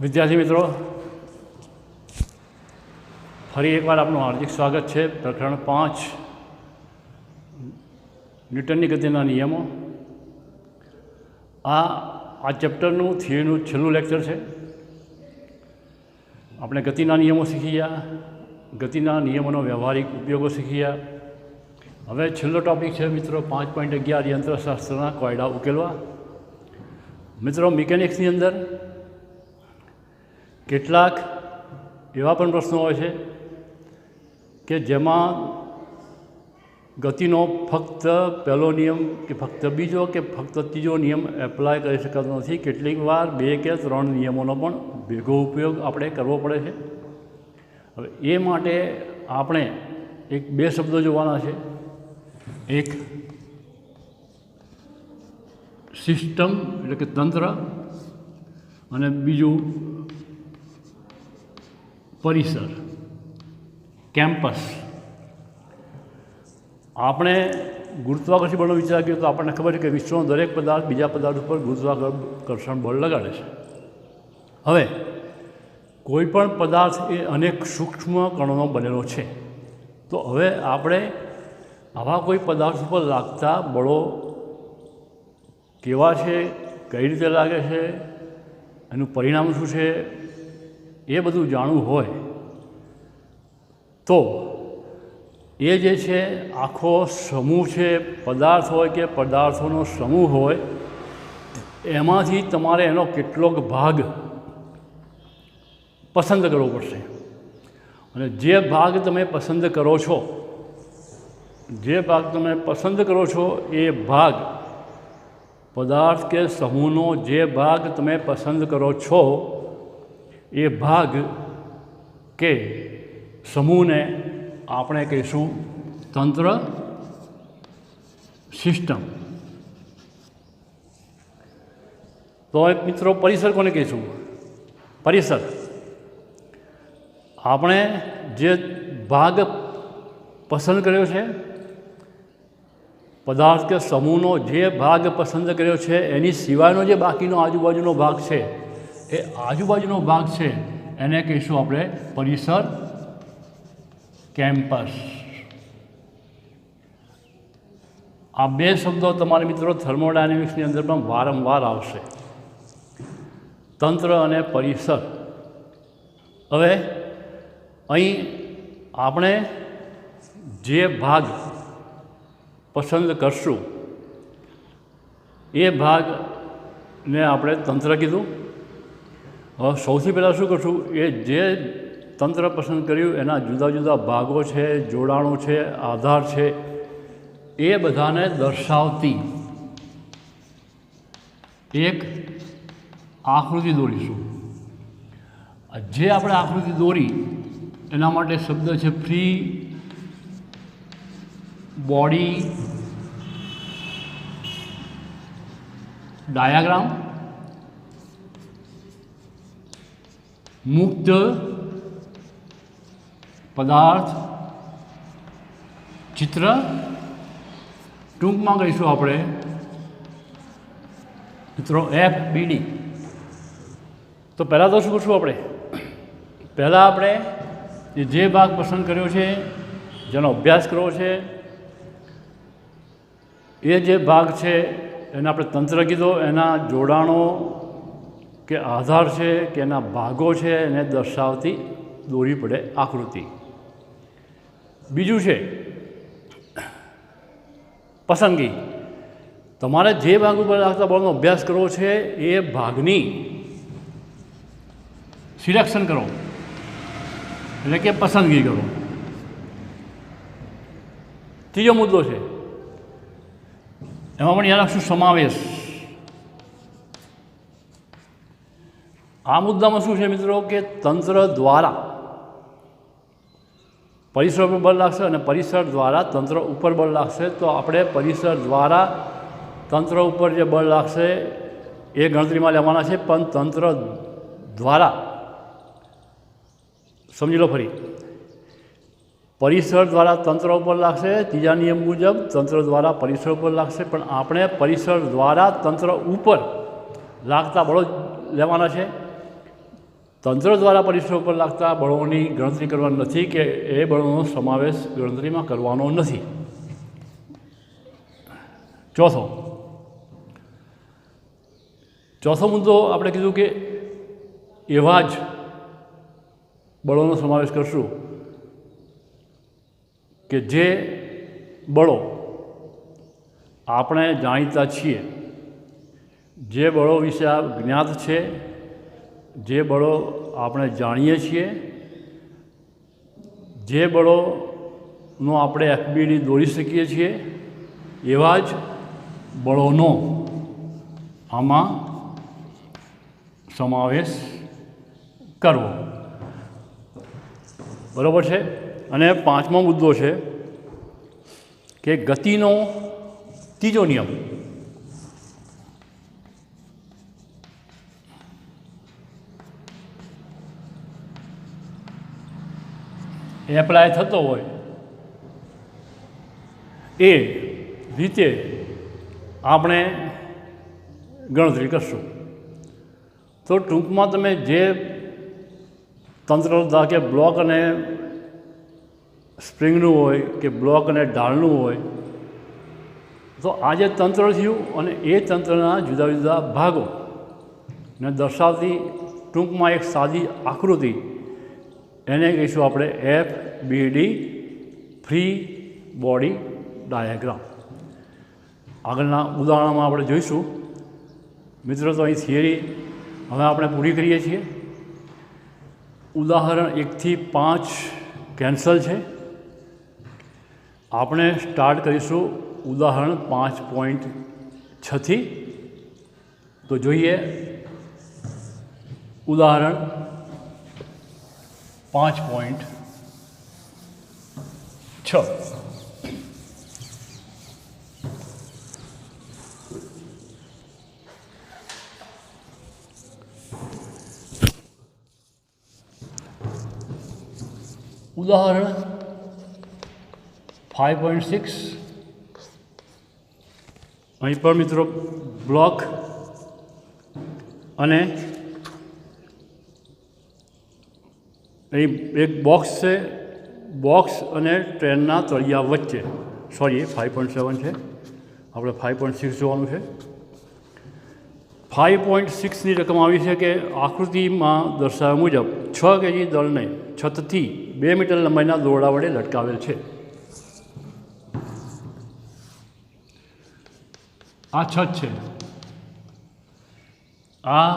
વિદ્યાર્થી મિત્રો, ફરી એકવાર આપનું હાર્દિક સ્વાગત છે. પ્રકરણ 5 ન્યૂટનની ગતિના નિયમો. આ ચેપ્ટરનું થિયરીનું છેલ્લું લેક્ચર છે. આપણે ગતિના નિયમો શીખી ગયા, ગતિના નિયમોનો વ્યવહારિક ઉપયોગો શીખી ગયા. હવે છેલ્લો ટૉપિક છે મિત્રો 5.11 યંત્રશાસ્ત્રના કોયડા ઉકેલવા. મિત્રો, મિકેનિક્સની અંદર કેટલાક એવા પણ પ્રશ્નો હોય છે કે જેમાં ગતિનો ફક્ત પહેલો નિયમ કે ફક્ત બીજો કે ફક્ત ત્રીજો નિયમ એપ્લાય કરી શકાતો નથી. કેટલીક વાર 2 કે 3 નિયમોનો પણ ભેગો ઉપયોગ આપણે કરવો પડે છે. હવે એ માટે આપણે 2 શબ્દો જોવાના છે. એક સિસ્ટમ એટલે કે તંત્ર, અને બીજું પરિસર, કેમ્પસ. આપણે ગુરુત્વાકર્ષણ બળનો વિચાર કરીએ તો આપણને ખબર છે કે વિશ્વનો દરેક પદાર્થ બીજા પદાર્થ ઉપર ગુરુત્વાકર્ષણ બળ લગાડે છે. હવે કોઈ પણ પદાર્થ એ અનેક સૂક્ષ્મ કણોનો બનેલો છે. તો હવે આપણે આવા કોઈ પદાર્થ ઉપર લાગતા બળો કેવા છે, કઈ રીતે લાગે છે, એનું પરિણામ શું છે, એ બધું જાણવું હોય તો એ જે છે આખો સમૂહ છે, પદાર્થ હોય કે પદાર્થોનો સમૂહ હોય, એમાંથી તમારે એનો કેટલોક ભાગ પસંદ કરવો પડશે. અને જે ભાગ તમે પસંદ કરો છો, એ ભાગ પદાર્થ કે સમૂહનો જે ભાગ તમે પસંદ કરો છો એ ભાગ કે સમૂહને આપણે કહીશું તંત્ર, સિસ્ટમ. તો મિત્રો, પરિસર કોને કહીશું? પરિસર આપણે જે ભાગ પસંદ કર્યો છે, પદાર્થ કે સમૂહનો જે ભાગ પસંદ કર્યો છે, એની સિવાયનો જે બાકીનો આજુબાજુનો ભાગ છે, એ આજુબાજુનો ભાગ છે એને કહીશું આપણે પરિસર, કેમ્પસ. આ 2 શબ્દો તમારે મિત્રો થર્મોડાયનેમિક્સની અંદર પણ વારંવાર આવશે, તંત્ર અને પરિસર. હવે અહીં આપણે જે ભાગ પસંદ કરશું એ ભાગને આપણે તંત્ર કીધું. હવે સૌથી પહેલાં શું કરશું, એ જે તંત્ર પસંદ કર્યું એના જુદા જુદા ભાગો છે, જોડાણો છે, આધાર છે, એ બધાને દર્શાવતી એક આકૃતિ દોરીશું. જે આપણે આકૃતિ દોરી એના માટે શબ્દ છે ફ્રી બોડી ડાયાગ્રામ, મુક્ત પદાર્થ ચિત્ર. ટૂંકમાં કહીશું આપણે મિત્રો FBD. તો પહેલાં તો શું કરશું આપણે? પહેલાં આપણે જે ભાગ પસંદ કર્યો છે, જેનો અભ્યાસ કરવો છે, એ જે ભાગ છે એને આપણે તંત્ર કીધો. એના જોડાણો કે આધાર છે કે એના ભાગો છે એને દર્શાવતી દોરવી પડે આકૃતિ. બીજું છે પસંદગી. તમારે જે ભાગ ઉપર લાગતા બળનો અભ્યાસ કરવો છે એ ભાગની સિલેક્શન કરો, એટલે કે પસંદગી કરો. ત્રીજો મુદ્દો છે, એમાં પણ યાદ રાખશું સમાવેશ. આ મુદ્દામાં શું છે મિત્રો કે તંત્ર દ્વારા પરિસર ઉપર બળ લાગશે અને પરિસર દ્વારા તંત્ર ઉપર બળ લાગશે. તો આપણે પરિસર દ્વારા તંત્ર ઉપર જે બળ લાગશે એ ગણતરીમાં લેવાના છે. પણ તંત્ર દ્વારા, સમજી લો ફરી, પરિસર દ્વારા તંત્ર ઉપર લાગશે, ત્રીજા નિયમ મુજબ તંત્ર દ્વારા પરિસર ઉપર લાગશે. પણ આપણે પરિસર દ્વારા તંત્ર ઉપર લાગતા બળો લેવાના છે. તંત્ર દ્વારા પરિસર ઉપર લાગતા બળોની ગણતરી કરવાની નથી કે એ બળોનો સમાવેશ ગણતરીમાં કરવાનો નથી. ચોથો મુદ્દો આપણે કીધું કે એવા જ બળોનો સમાવેશ કરશું કે જે બળો આપણે જાણીતા છીએ, જે બળો વિશે આ જ્ઞાત છે, જે બળો આપણે જાણીએ છીએ, જે બળોનો આપણે એફબીડી દોરી શકીએ છીએ, એવા જ બળોનો આમાં સમાવેશ કરવો. બરાબર છે. અને પાંચમો મુદ્દો છે કે ગતિનો ત્રીજો નિયમ એપ્લાય થતો હોય એ રીતે આપણે ગણતરી કરશું. તો ટૂંકમાં તમે જે તંત્ર કે બ્લોક અને સ્પ્રિંગનું હોય કે બ્લોક અને ઢાળનું હોય, તો આ જે તંત્ર થયું અને એ તંત્રના જુદા જુદા ભાગોને દર્શાવતી ટૂંકમાં એક સાદી આકૃતિ, એને કહીશું આપણે FBD, ફ્રી બોડી ડાયાગ્રામ. આગળના ઉદાહરણમાં આપણે જોઈશું. મિત્રો, તો અહીં થિયરી હવે આપણે પૂરી કરીએ છીએ. ઉદાહરણ 1 થી 5 કેન્સલ છે. આપણે સ્ટાર્ટ કરીશું ઉદાહરણ 5.6 થી. તો જોઈએ ઉદાહરણ 5.6. ઉદાહરણ 5.6. અહીં પણ મિત્રો બ્લોક અને અહીં એક બોક્સ છે. બોક્સ અને ટ્રેનના તળિયા વચ્ચે, સોરી 5.7 છે, આપણે 5.6 જોવાનું છે. 5.6ની રકમ આવી છે કે આકૃતિમાં દર્શાવ્યા મુજબ 6 kg દળને છતથી 2 મીટર લંબાઈના દોરડા વડે લટકાવેલ છે. આ છત છે, આ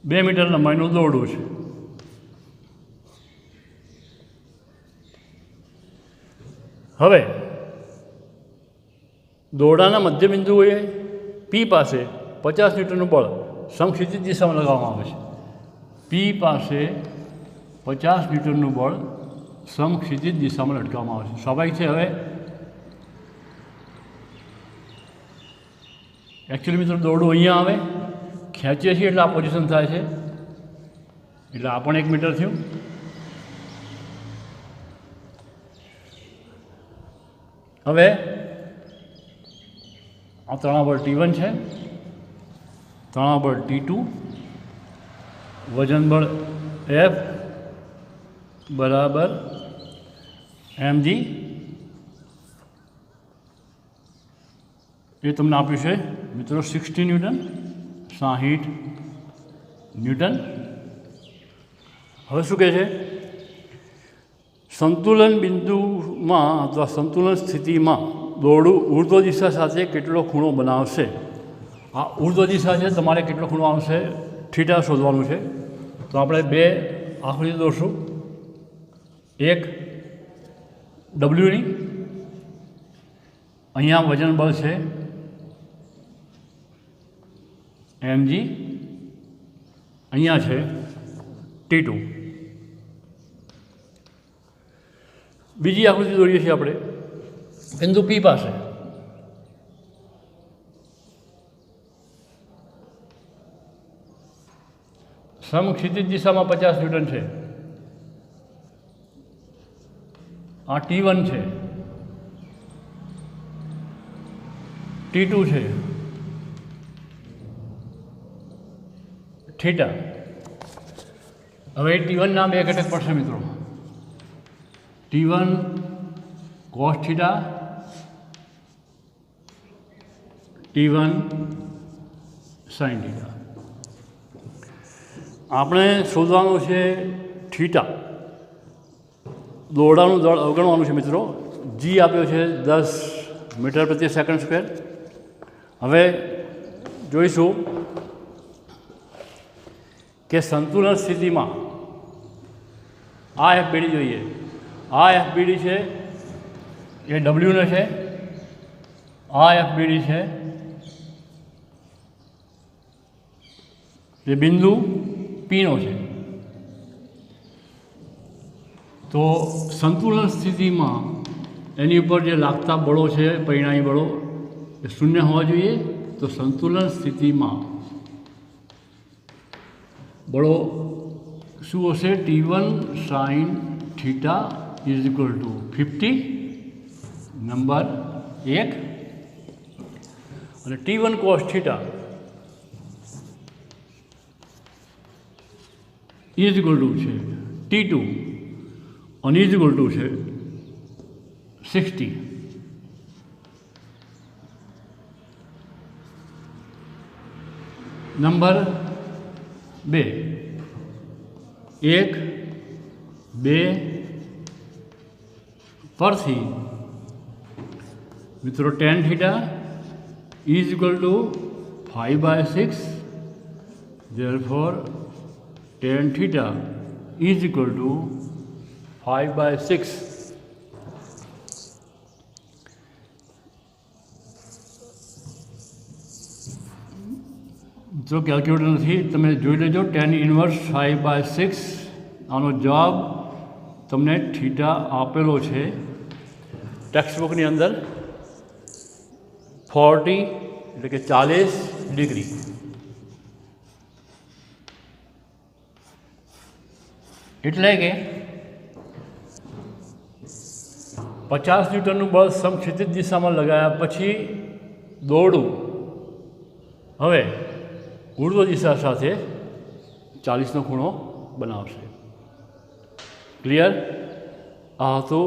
2 મીટર લંબાઈનું દોરડું છે. હવે દોરડાના મધ્યબિંદુએ પી પાસે 50 ન્યૂટનનું બળ સમક્ષિતિજ દિશામાં લગાવવામાં આવે છે. પી પાસે 50 ન્યૂટનનું બળ સમક્ષિતિજ દિશામાં લટકાવવામાં આવે છે. સ્વાભાવિક છે. હવે એકચ્યુઅલી મિત્રો દોરડું અહીંયા આવે, ખેંચીએ છીએ એટલે આ પોઝિશન થાય છે, એટલે આ પણ 1 મીટર થયું. હવે આ તણાબળ T1 છે, તણાબળ T2, વજન બળ F બરાબર mg. એ તમને આપ્યું છે મિત્રો 60 ન્યૂટન, 60 ન્યૂટન. હવે શું કહે છે? સંતુલન બિંદુમાં અથવા સંતુલન સ્થિતિમાં દોરડું ઉર્ધ્વ દિશા સાથે કેટલો ખૂણો બનાવશે. આ ઉર્ધ્વ દિશા છે, તમારે કેટલો ખૂણો આવશે થીટા શોધવાનું છે. તો આપણે 2 આકૃતિ દોરશું. એક ડબલ્યુની, અહીંયા વજન બળ છે mg, અહીંયા છે T2. બીજી આકૃતિ દોરીએ છીએ આપણે બિંદુ P પાસે. સમક્ષિતિજ દિશામાં 50 ન્યૂટન છે. આ T1 છે, T2 છે, થીટા. હવે T1ના બે ઘટક પડશે મિત્રો, T1 cos theta, T1 sine theta. આપણે શોધવાનું છે થીટા, દોરડાનું દળ અવગણવાનું છે મિત્રો. જી આપ્યો છે 10 મીટર પ્રતિ સેકન્ડ સ્ક્વેર. હવે જોઈશું કે સંતુલન સ્થિતિમાં આ એફબીડી જોઈએ. આ એફબીડી છે એ ડબલ્યુનો છે, આ એફબીડી છે એ બિંદુ પીનો છે. તો સંતુલન સ્થિતિમાં એની ઉપર જે લાગતા બળો છે, પરિણામી બળો, એ શૂન્ય હોવા જોઈએ. તો સંતુલન સ્થિતિમાં બળો શું હશે? T1 sign theta is equal two 50 number 1, અને T1 cos theta is equal two છે T2 અને ઇઝ ઇક્વલ ટુ છે 60. નંબર 2, 1, 2 પરથી મિત્રો tan theta is equal two 5/6. therefore tan theta is equal to 5/6. જો કેલ્ક્યુલેટર નથી તમે જોઈ લેજો, tan ઇન્વર્સ 5/6. આનો જવાબ તમને થીટા આપેલો છે ટેક્સ્ટબુકની અંદર, 40 એટલે કે 40 ડિગ્રી. એટલે કે 50 ન્યૂટનનું બળ સમક્ષિતિજ દિશામાં લગાવ્યા પછી દોરડું હવે ઉર્ધ્વ દિશા સાથે 40નો ખૂણો બનાવશે. ક્લિયર? આ હતું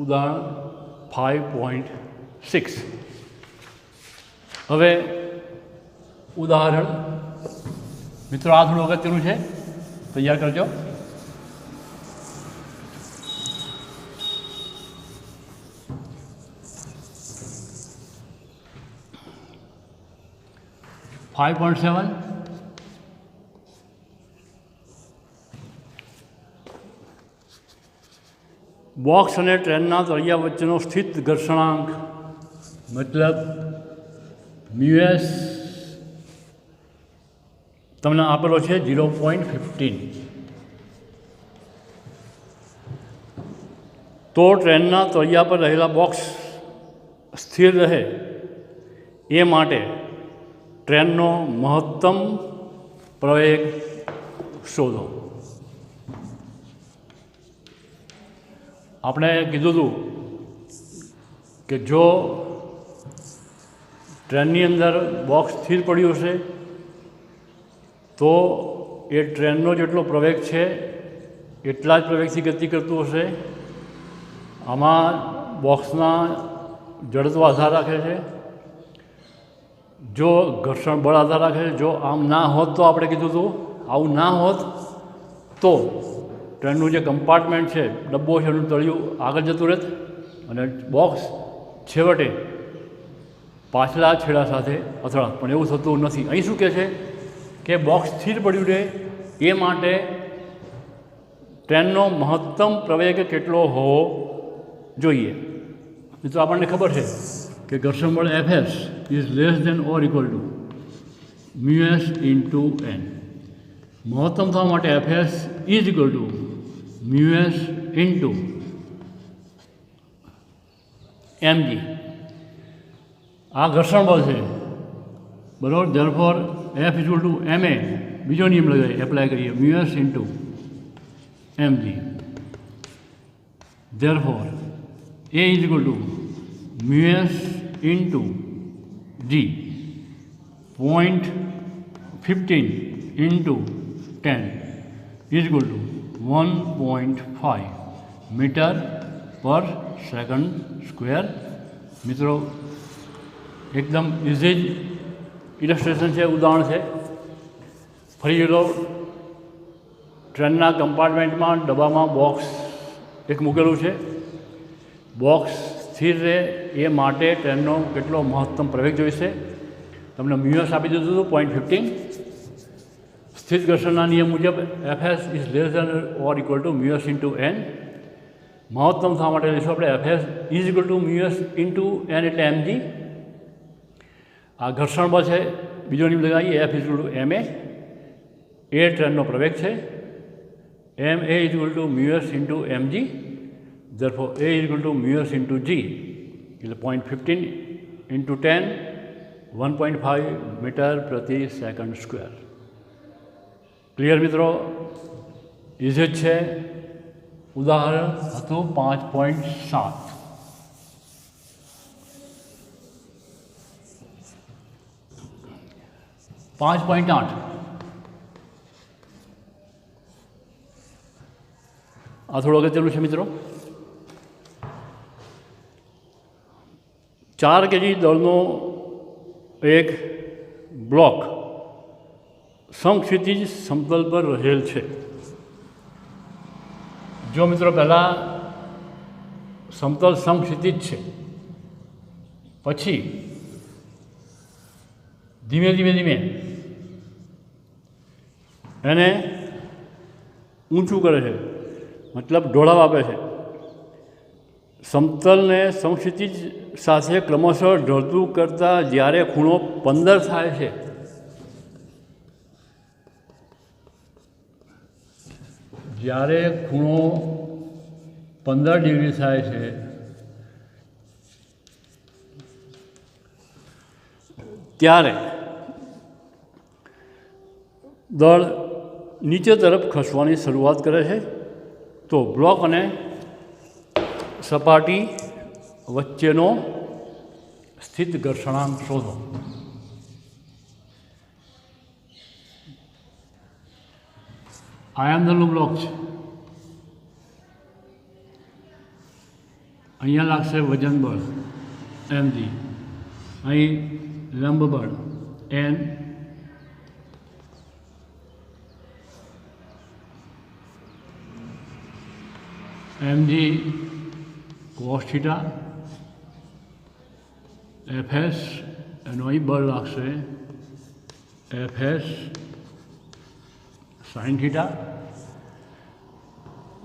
ઉદાહરણ 5.6. હવે ઉદાહરણ મિત્રો આ થોડું અગત્યનું છે, તૈયાર કરજો. .7 બોક્સ અને ટ્રેનના તળિયા વચ્ચેનો સ્થિત ઘર્ષણાંક મતલબ મ્યુએસ તમને આપેલો છે 0.15. તો ટ્રેનના તળિયા પર રહેલા બોક્સ સ્થિર રહે એ માટે ટ્રેનનો મહત્તમ પ્રવેગ શોધો. આપણે કીધું હતું કે જો ટ્રેનની અંદર બોક્સ સ્થિર પડ્યું હશે તો એ ટ્રેનનો જેટલો પ્રવેગ છે એટલા જ પ્રવેગથી ગતિ કરતું હશે. આમાં બોક્સના જડત્વ આધાર રાખે છે, જો ઘર્ષણ બળ આધાર રાખે છે. જો આમ ના હોત તો આપણે કીધું હતું આવું ના હોત તો ટ્રેનનું જે કમ્પાર્ટમેન્ટ છે, ડબ્બો છે, એનું તળિયું આગળ જતું રહેત અને બોક્સ છેવટે પાછલા છેડા સાથે અથડાત. પણ એવું થતું નથી. અહીં શું કહે છે કે બોક્સ સ્થિર પડ્યું રહે એ માટે ટ્રેનનો મહત્તમ પ્રવેગ કેટલો હોવો જોઈએ. મિત્રો આપણને ખબર છે કે ઘર્ષણ બળ Fs is less than or equal to mu s into n. મહત્તમ થવા માટે Fs is equal to mu s into mg. આ ઘર્ષણ બળ છે બરાબર. Therefore F is equal to ma. બીજો નિયમ લગાવીએ, એપ્લાય કરીએ, mu s into mg. Therefore A is equal to mu s into g. 0.15 into 10 is equal to 1.5 metre per second square. મિત્રો એકદમ ઇઝી જ ઇલસ્ટ્રેશન છે, ઉદાહરણ છે. ફરી લો, ટ્રેનના કમ્પાર્ટમેન્ટમાં ડબ્બામાં બોક્સ એક મૂકેલું છે. બોક્સ સ્થિર રહે એ માટે ટ્રેનનો કેટલો મહત્તમ પ્રવેગ જોઈશે. તમને મ્યુએસ આપી દીધું હતું 0.15. સ્થિત ઘર્ષણના નિયમ મુજબ F S is less than or equal to mu s into N. મહત્તમ થવા માટે લઈશું આપણે F S is equal to mu s into N એટલે એમજી. આ ઘર્ષણ બળ છે. બીજો નિયમ લગાવીએ, F is equal to M A ટ્રેનનો પ્રવેગ છે. M A is equal to mu s into M G. therefore A is equal to mu S into G એટલે 0.15 ઇન્ટુ 10 1.5 મીટર પ્રતિ સેકન્ડ સ્ક્વેર. ક્લિયર મિત્રો? ઇઝી જ છે. ઉદાહરણ હતું 5.7. આ થોડું અગત્યનું છે મિત્રો. 4 કેજી દળનો એક બ્લોક સમક્ષિતિજ સમતલ પર રહેલ છે. જો મિત્રો પહેલાં સમતલ સમક્ષિતિજ છે, પછી ધીમે ધીમે એને ઊંચું કરે છે, મતલબ ઢોળાવ આપે છે. સમતલને સમક્ષિતિજ સાથે ક્રમશઃ ઢળતું કરતાં જ્યારે ખૂણો 15 થાય છે, જ્યારે ખૂણો 15 ડિગ્રી થાય છે ત્યારે દળ નીચે તરફ ખસવાની શરૂઆત કરે છે. તો બ્લોક અને સપાટી વચ્ચેનો સ્થિત ઘર્ષણાંક શોધો. આયર્નનું બ્લોક છે. અહીંયા લાગશે વજન બળ એમજી, અહીં લંબ બળ N, MG cos theta, FS એનો અહીં બળ લાગશે એફએસ સાઇન થીટા.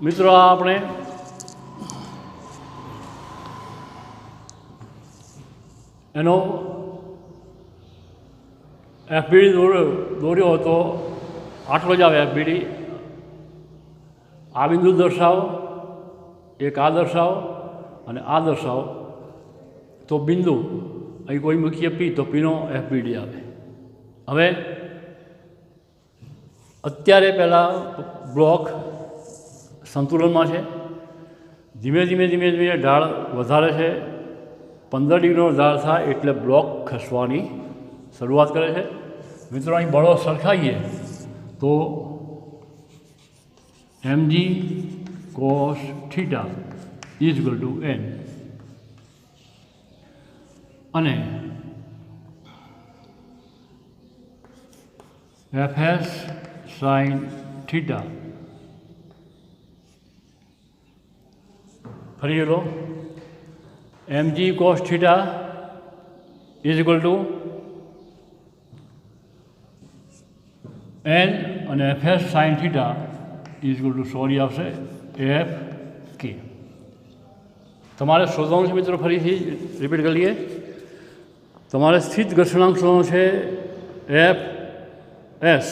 મિત્રો આ આપણે એનો એફબીડી દોર્યો હતો, આટલો જ આવે એફબીડી. આ બિંદુ દર્શાવો, એક આ દર્શાવો અને આ દર્શાવો. તો બિંદુ અહીં કોઈ મૂકીએ પી, તો પીનો એફબીડી આવે. હવે અત્યારે પહેલાં બ્લોક સંતુલનમાં છે. ધીમે ધીમે ઢાળ વધારે છે. 15 ડિગ્રીનો ઢાળ થાય એટલે બ્લોક ખસવાની શરૂઆત કરે છે. મિત્રો અહીં બળો સરખાઈએ તો M G cos theta is equal to N અને એફએસ સાઇન થીટા. ફરી લો, M G cos theta is equal to N અને F S sine theta is equal to sorry આવશે એફ કે. તમારે શોધવાનું છે મિત્રો, ફરીથી રિપીટ કરી લઈએ. તમારે સ્થિત ઘર્ષણાંક શોધવાનો છે એફ એસ.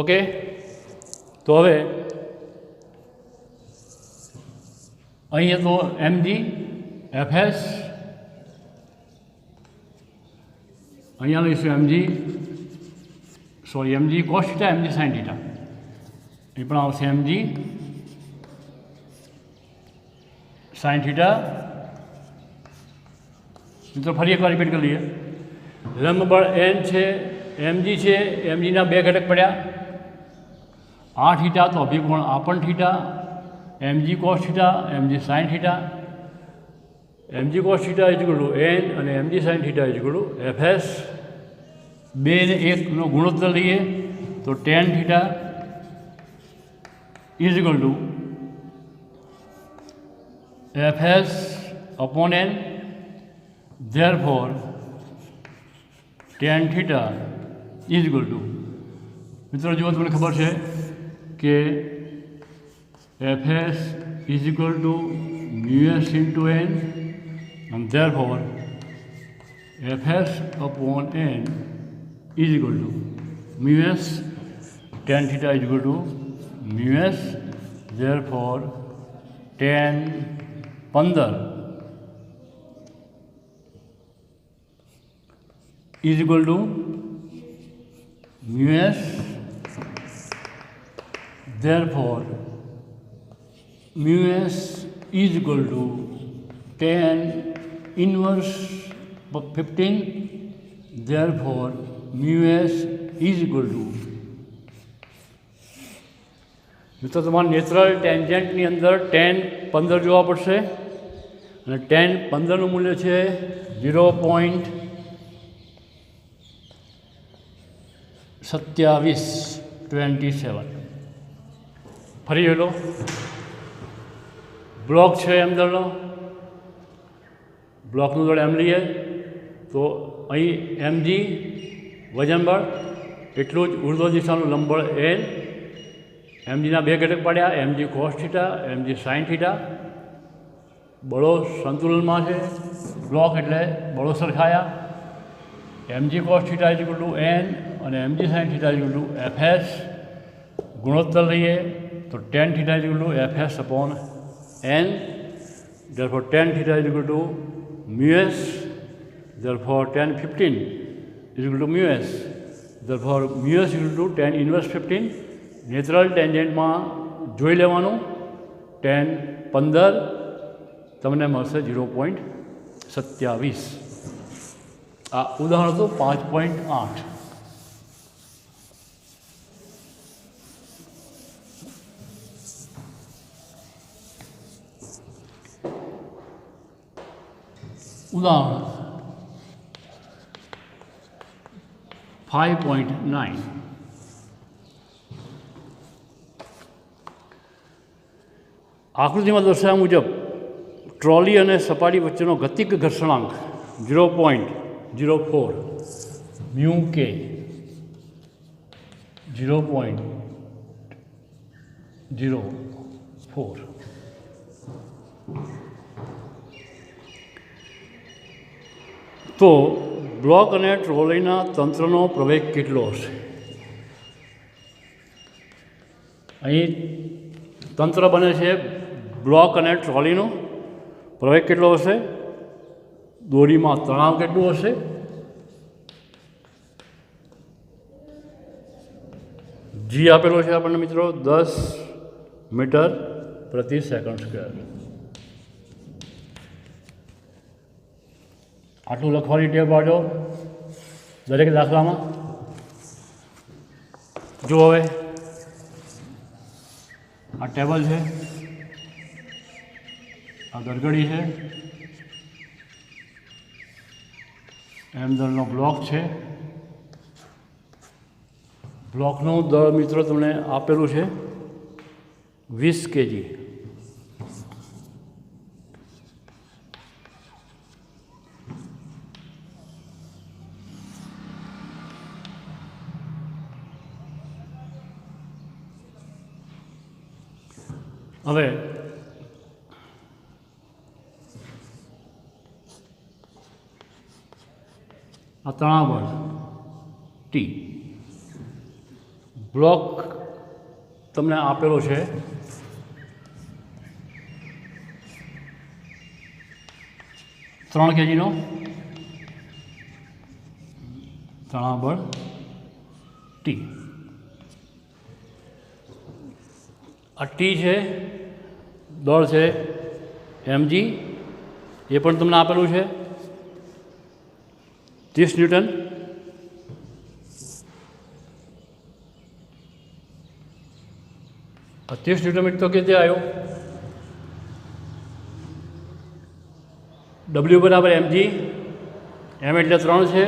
ઓકે, તો હવે અહીંયા તો એમજી એફએસ, અહીંયા લઈશું M G cos theta, M G sine theta. એ પણ આવશે એમજી साइन थीटा। मित्रों फरी एक बार रिपीट कर लीजिए। लंब बल एन है, एम जी है, एम जी बे घटक पड़ा आ थीटा तो अभिकोण आ पण theta, M G cos theta, M G sine theta. M G cos theta is equal to N और M G sine theta is equal to F S. बे ने एक गुणोत्तर लीए तो tan theta is equal to F S upon N. Therefore tan theta is equal to, मित्रों जो तुम्हें खबर है कि F S is equal to mu S into N and therefore F S upon N is equal to mu S tan theta is equal to mu S. Therefore tan 15 is equal to mu S. Therefore mu S is equal to 10 inverse 15। Therefore mu S is equal to, तो તમારે natural ટેન્જન્ટની અંદર tan 15 જોવા પડશે અને tan 15નું મૂલ્ય છે 0.27. ફરી જોઈ બ્લોક છે અંદરનો, બ્લોકનું દળ એમ લઈએ તો અહીં એમ જી વજન બળ એટલું જ ઉર્ધ્વ દિશાનું લંબ બળ એન। एम जी बे घटक पड़ा M G cos theta, M G sine theta. बड़ो संतुलन में है, ब्लॉक एटले बड़ो सरखाया। M G cos theta is equal to N और M G sine theta is equal to F S. गुणोत्तर लीए तो tan theta is equal to F S upon N. Therefore tan theta is equal to mu S. Therefore tan 15 is equal to mu S. Therefore mu S is equal to tan inverse 15। Natural tangent में जोई लेवानुं tan 15 तमने मळशे 0.27। आ उदाहरण तो 5.8। उदाहरण 5.9। आकृति में दर्शाव्या मुजब trolley और सपाटी वच्चेनो गतिक घर्षणांक 0.04 म्यू के 0.04। तो ब्लॉक और ट्रॉलीना तंत्रनो प्रवेग केटलो हशे? अहीं तंत्र बने छे ब्लॉक और ट्रॉलीनो प्रवेग केटलो हशे? दोरी में तणाव केटलुं हशे? जी आपेलो छे आपणे मित्रों 10 मीटर प्रति सेकंड स्क्वेर। आटलुं लखवानी टेव पाडो दरेक दाखलामां। जो हवे आ टेबल है, आ गरगड़ी है, एम दळनो ब्लॉक है। ब्लॉकनो दळ मित्रों तमने आपेलुं छे 20 kg। हवे आ तणाव बळ टी। ब्लॉक तमने आपेलो छे 3 kg नो तणाव बळ टी। आ टी है दળ છે mg એ પણ તમને આપેલું છે 30 ન્યૂટન. આ 30 ન્યૂટન મીટર તો કેવી રીતે આવ્યો? W બરાબર mg, m એટલે 3 છે,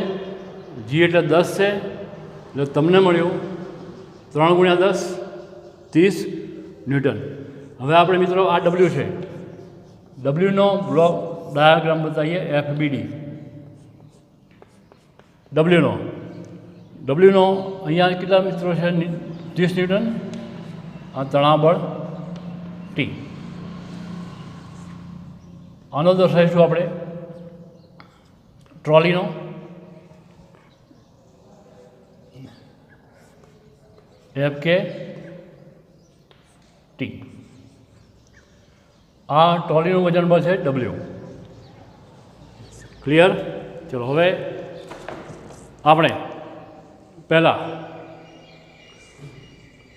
g એટલે 10 છે, એટલે તમને મળ્યું 3 ગુણ્યા 10 30 ન્યૂટન. હવે આપણે મિત્રો આ W છે, Wનો બ્લોક ડાયાગ્રામ બતાવીએ. FBD Wનો અહીંયા કેટલા મિત્રો છે? 30 ન્યૂટન. આ તણાવબળ T. આનો દર્શાવીશું આપણે ટ્રોલીનો. FK T. આ ટ્રોલીનું વજન બળ છે W. ક્લિયર? ચલો હવે આપણે પહેલાં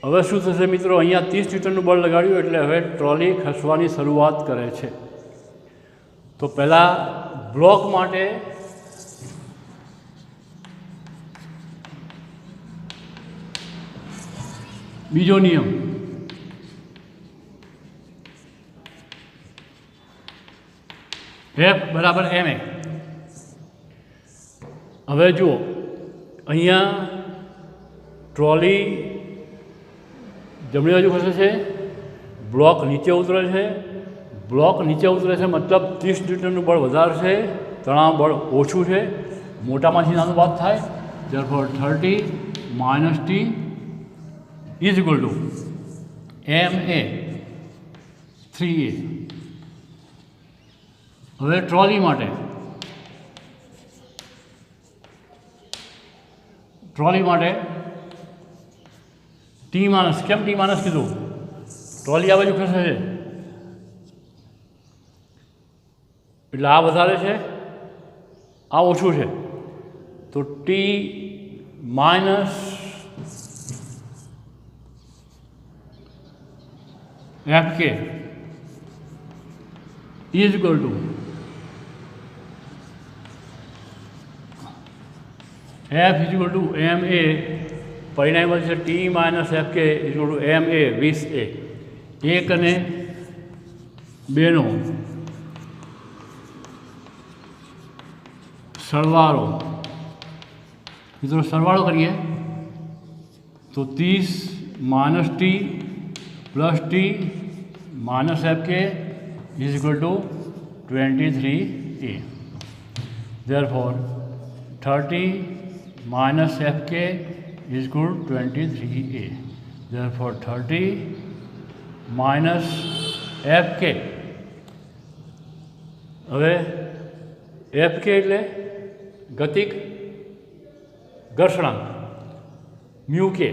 હવે શું થશે મિત્રો? અહીંયા 30 ન્યૂટનનું બળ લગાડ્યું એટલે હવે ટ્રોલી ખસવાની શરૂઆત કરે છે. તો પહેલાં બ્લોક માટે બીજો નિયમ, F બરાબર ma. હવે જુઓ અહીંયા ટ્રોલી જમણી બાજુ ખસે છે, બ્લોક નીચે ઉતરે છે. બ્લોક નીચે ઉતરે છે મતલબ 30 ન્યૂટનનું બળ વધારે છે, તણાવ બળ ઓછું છે, મોટામાંથી નાનું બાદ થાય. therefore 30 minus T is equal to ma 3a. હવે ટ્રોલી માટે ટી માઇનસ. કેમ ટી માઇનસ કીધું? ટ્રોલી આ બાજુ ખસે છે એટલે આ વધારે છે, આ ઓછું છે. તો T minus FK is equal to F is equal to ma. પરિણામ છે T minus FK is equal to ma 20a. 1 અને 2નો સરવાળો. મિત્રો સરવાળો કરીએ તો 30 minus T plus T minus FK is equal to 23a. therefore 30 minus FK is equal to 23a. therefore 30 minus FK. હવે FK એટલે ગતિક ઘર્ષણાંક, મ્યુ કે.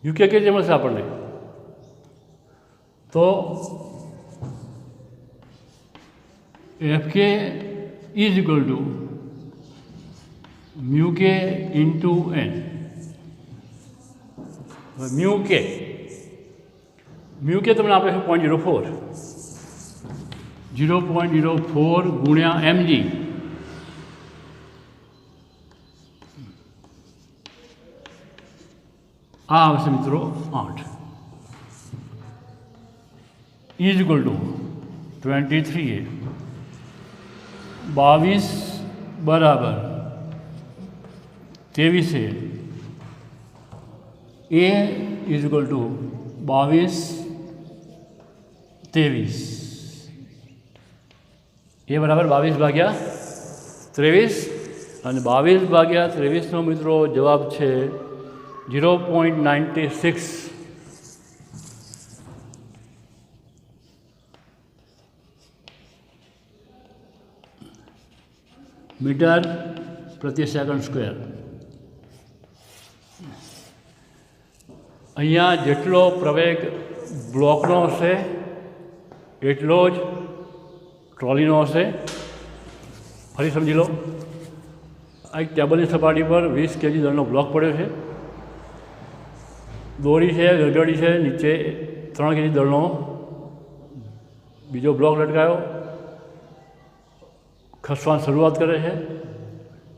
યુકે કે જે મળશે આપણને તો FK is equal to mu k into n. mu k તમને આપે છે 0.04 ગુણ્યા mg. આ આવશે મિત્રો 8 ઇઝ ઇક્વલ ટુ 23a. 22 બરાબર 23a. a is equal two 22 23. એ બરાબર 22 ભાગ્યા 23 અને 22 ભાગ્યા 23નો મિત્રો જવાબ છે 0.96 મીટર પ્રતિ સેકન્ડ સ્ક્વેર. અહીંયા જેટલો પ્રવેગ બ્લોકનો હશે એટલો જ ટ્રોલીનો હશે. ફરી સમજી લો, આ એક ટેબલની સપાટી પર 20 kg દળનો બ્લોક પડ્યો છે. દોરી છે, ગરગડી છે, નીચે 3 kg દળનો બીજો બ્લોક લટકાયો, ખસવાની શરૂઆત કરે છે,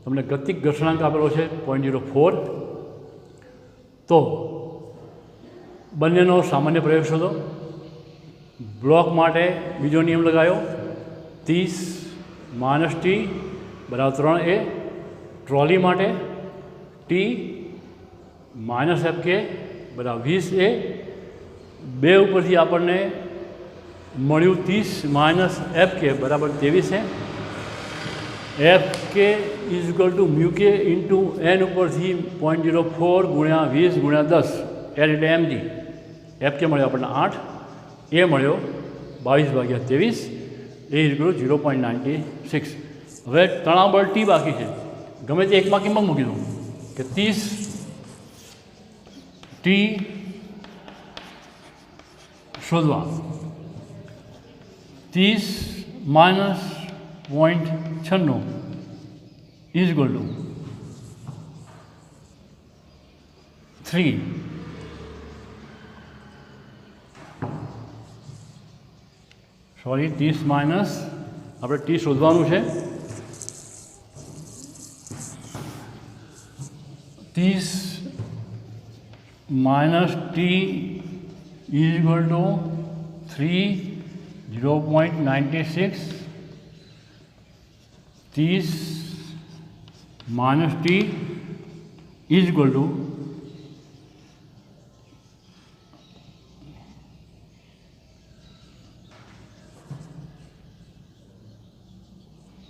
તમને ગતિક ઘર્ષણાંક આપેલો છે 0.04. તો બંનેનો સામાન્ય પ્રયોગ શોધો. બ્લોક માટે બીજો નિયમ લગાવ્યો, 30 - t = 3a. ટ્રોલી માટે t - fk = 20a. બે ઉપરથી આપણને મળ્યું 30 - fk = 23a. fk = μk × n ઉપરથી 0.04 × 20 × 10. n એટલે mg. fk મળ્યો આપણને 8, એ મળ્યો 22/23, એ = 0.96. હવે તણાવ બળ ટી બાકી છે, ગમે તે એકમાં કિંમત મૂકી દઉં કે 30 t શોધવા. 30 - 0.96 = 3. સોરી, 30 માઇનસ આપણે ટી શોધવાનું છે. 30 - t = 3, 0.96. 30 - t =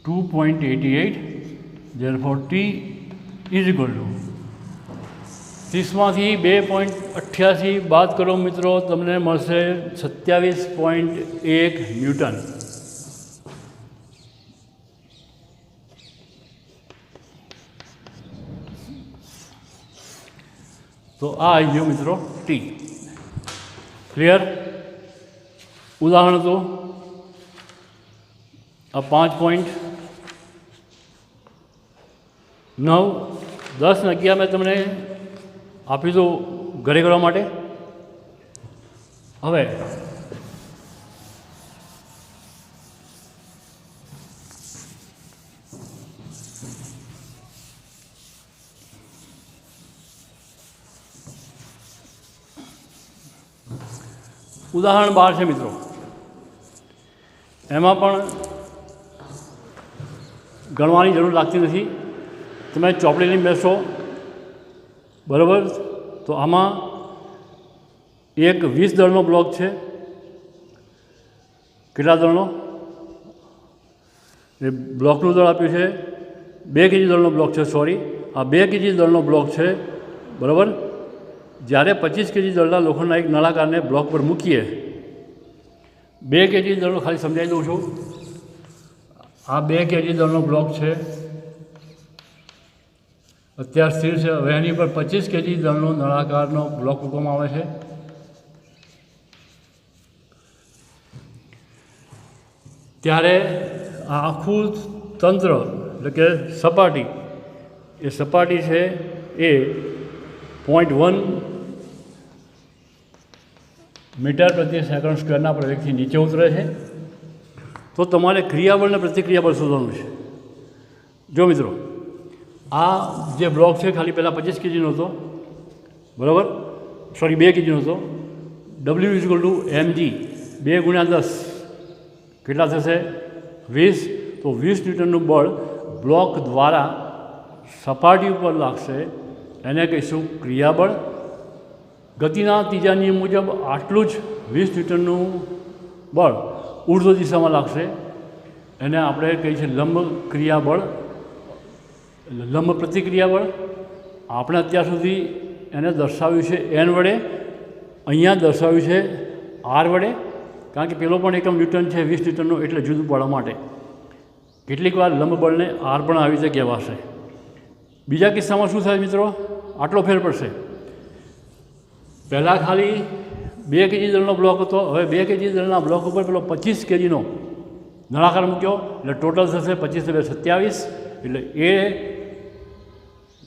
2.88. therefore t = 30માંથી 2.88 બાદ કરો મિત્રો, તમને મળશે 27.1 ન્યૂટન. તો આ આવી ગયો મિત્રો ટી. ક્લિયર? ઉદાહરણ તો આ 5.9, 10 અને 11 મેં તમને આપી દઉં ઘરે કરવા માટે. હવે ઉદાહરણ 12 છે મિત્રો, એમાં પણ ગણવાની જરૂર લાગતી નથી. તમે ચોપડી લઈને બેસો, બરાબર? તો આમાં એક 20 દળનો બ્લોક છે. કેટલા દળનો? એ બ્લોકનું દળ આપ્યું છે 2 kg દળનો બ્લોક છે. સોરી, આ 2 kg દળનો બ્લોક છે, બરાબર? જ્યારે 25 kg દળના લોખંડના એક નળાકારને બ્લોક પર મૂકીએ, 2 kg દળનો ખાલી સમજાવી દઉં છું. આ 2 kg દળનો બ્લોક છે, અત્યારે સ્થિર છે. હવે એની પર 25 kg દળનો નળાકારનો બ્લોક મૂકવામાં આવે છે. ત્યારે આ આખું તંત્ર એટલે કે સપાટી, એ સપાટી છે એ 0.1 મીટર/સેકન્ડ² પ્રવેગથી નીચે ઉતરે છે. તો તમારે ક્રિયાબળ અને પ્રતિક્રિયાબળ શોધવાનું છે. જો મિત્રો, આ જે બ્લોક છે ખાલી પહેલાં 25 kgનો હતો, બરાબર? સોરી, 2 kgનો હતો. W = mg, 2 × 10 કેટલા થશે? 20. તો 20 ન્યૂટનનું બળ બ્લોક દ્વારા સપાટી ઉપર લાગશે, એને કહીશું ક્રિયાબળ. ગતિના ત્રીજા નિયમ મુજબ આટલું જ 20 ન્યૂટનનું બળ ઉર્ધ્વ દિશામાં લાગશે, એને આપણે કહીએ છીએ લંબ ક્રિયાબળ, લંબ પ્રતિક્રિયાબળ. આપણે અત્યાર સુધી એને દર્શાવ્યું છે n વડે, અહીંયા દર્શાવ્યું છે r વડે, કારણ કે પેલો પણ એકમ ન્યૂટન છે 20 ન્યૂટનનો, એટલે જુદું પાડવા માટે. કેટલીક વાર લંબ બળને r પણ આવી રીતે કહેવાશે. બીજા કિસ્સામાં શું થાય મિત્રો? આટલો ફેર પડશે. પહેલાં ખાલી 2 kg દળનો બ્લોક હતો, હવે 2 kg દળના બ્લોક ઉપર પેલો 25 kgનો નળાકાર મૂક્યો, એટલે ટોટલ થશે 25 × 2 = 27. એટલે એ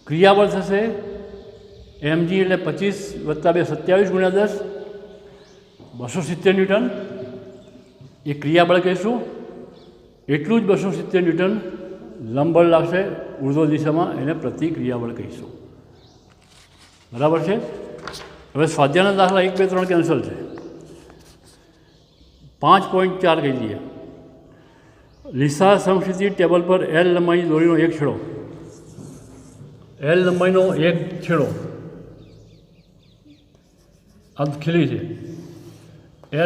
ક્રિયાબળ થશે mg, એટલે 25 + 2 = 27 × 10, 270 ન્યૂટન. એ ક્રિયાબળ કહીશું, એટલું જ 270 ન્યૂટન લંબબળ લાગશે ઉર્ધ્વ દિશામાં, એને પ્રતિક્રિયાબળ કહીશું. બરાબર છે. હવે સ્વાધ્યાયના દાખલા 1, 2, 3 કેન્સલ છે. 5.4 કહી દઈએ. લીસા સમક્ષિતિ ટેબલ પર L લંબાઈની દોરીનો એક છેડો, L લંબાઈનો એક છેડો આ ખીલી છે,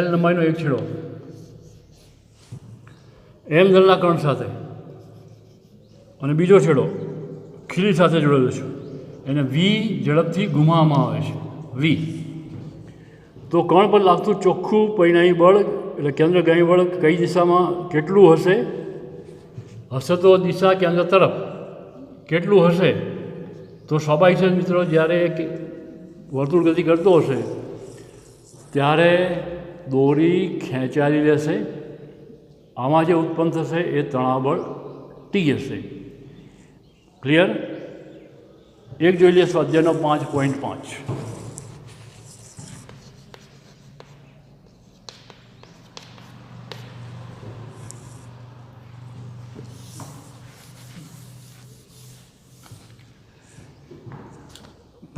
L લંબાઈનો એક છેડો M દળના કણ સાથે અને બીજો છેડો ખીલી સાથે જોડેલો છે, એને V ઝડપથી ઘુમાવવામાં આવે છે. V તો કણ પર લાગતું ચોખ્ખું પરિણામી બળ એટલે કેન્દ્રગામી બળ કઈ દિશામાં કેટલું હશે? હશે તો દિશા કેન્દ્ર તરફ કેટલું હશે? તો સ્વાભાવિક છે મિત્રો, જ્યારે વર્તુળ ગતિ કરતો હશે ત્યારે દોરી ખેંચાયેલી રહેશે, આમાં જે ઉત્પન્ન થશે એ તણાવબળ ટી હશે. ક્લિયર? એક જોઈ લઈએ સ્વાધ્યાયનો 5.5.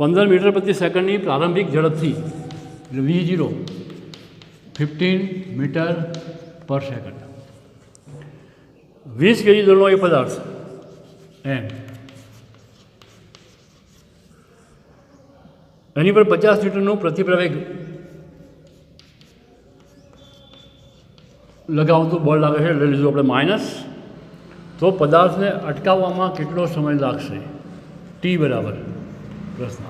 પંદર મીટર પ્રતિ સેકન્ડની પ્રારંભિક ઝડપથી એટલે V0 15 metre per second 20 KG દળનો એ પદાર્થ એમ એની પર 50 ન્યૂટનનું પ્રતિપ્રવેગ લગાવતું બળ લાગે છે, લઈ લીધું આપણે માઇનસ. તો પદાર્થને અટકાવવામાં કેટલો સમય લાગશે? ટી બરાબર પ્રશ્ન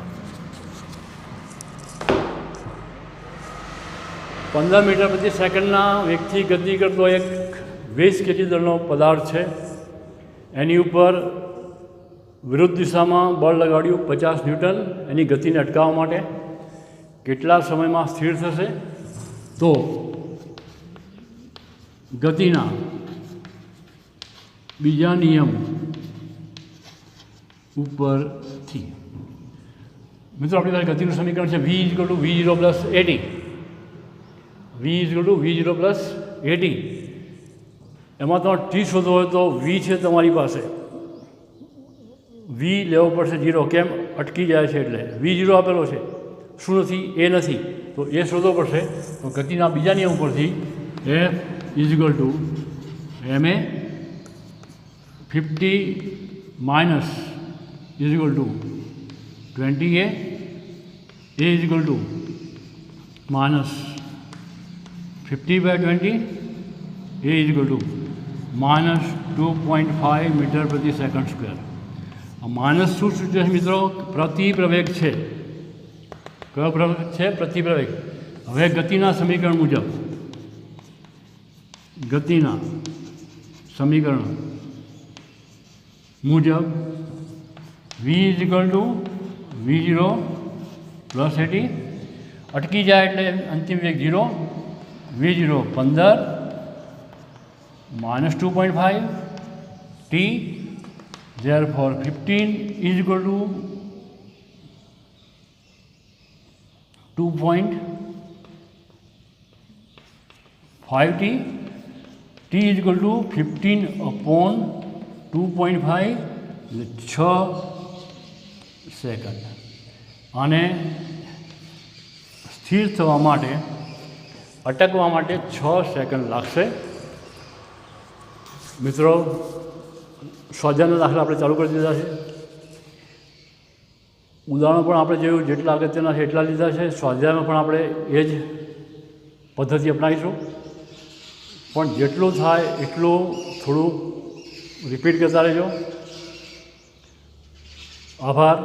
15 મીટર પ્રતિ સેકન્ડના વેગથી ગતિ કરતો એક 20 કેજી દળનો પદાર્થ છે, એની ઉપર વિરુદ્ધ દિશામાં બળ લગાડ્યું 50 ન્યૂટન એની ગતિને અટકાવવા માટે. કેટલા સમયમાં સ્થિર થશે? તો ગતિના બીજા નિયમ ઉપરથી મિત્રો આપણી પાસે ગતિનું સમીકરણ છે V = V0 + AT. V = V0 + AT. એમાં તમારે ટી શોધવો હોય તો V છે તમારી પાસે, V લેવો પડશે 0. કેમ? અટકી જાય છે એટલે V0 આપેલો છે, શું નથી? એ નથી, તો એ શોધવો પડશે. તો ગતિના બીજા નિયમ ઉપરથી F = ma 50 - = 20a, a = -50/20, a = -2.5 metre પ્રતિ સેકન્ડ સ્ક્વેર. આ માઇનસ શું સૂચવે છે મિત્રો? પ્રતિપ્રવેગ છે. કયો પ્રવેગ છે? પ્રતિપ્રવેગ. હવે ગતિના સમીકરણ મુજબ V = V0 + AT. અટકી જાય એટલે અંતિમ વેગ 0. V0 15 -2.5 T, therefore 15 is equal to 2.5 T. T is equal to 15/2.5 એટલે 6 સેકન્ડ. આને સ્થિર થવા માટે, અટકવા માટે 6 સેકન્ડ લાગશે. મિત્રો સ્વાધ્યાયના દાખલા આપણે ચાલુ કરી દીધા છે. ઉદાહરણો પણ આપણે જોયું, જેટલા અગત્યના છે એટલા લીધા છે. સ્વાધ્યાયમાં પણ આપણે એ જ પદ્ધતિ અપનાવીશું, પણ જેટલું થાય એટલું થોડું રિપીટ કરતા રહેજો. આભાર.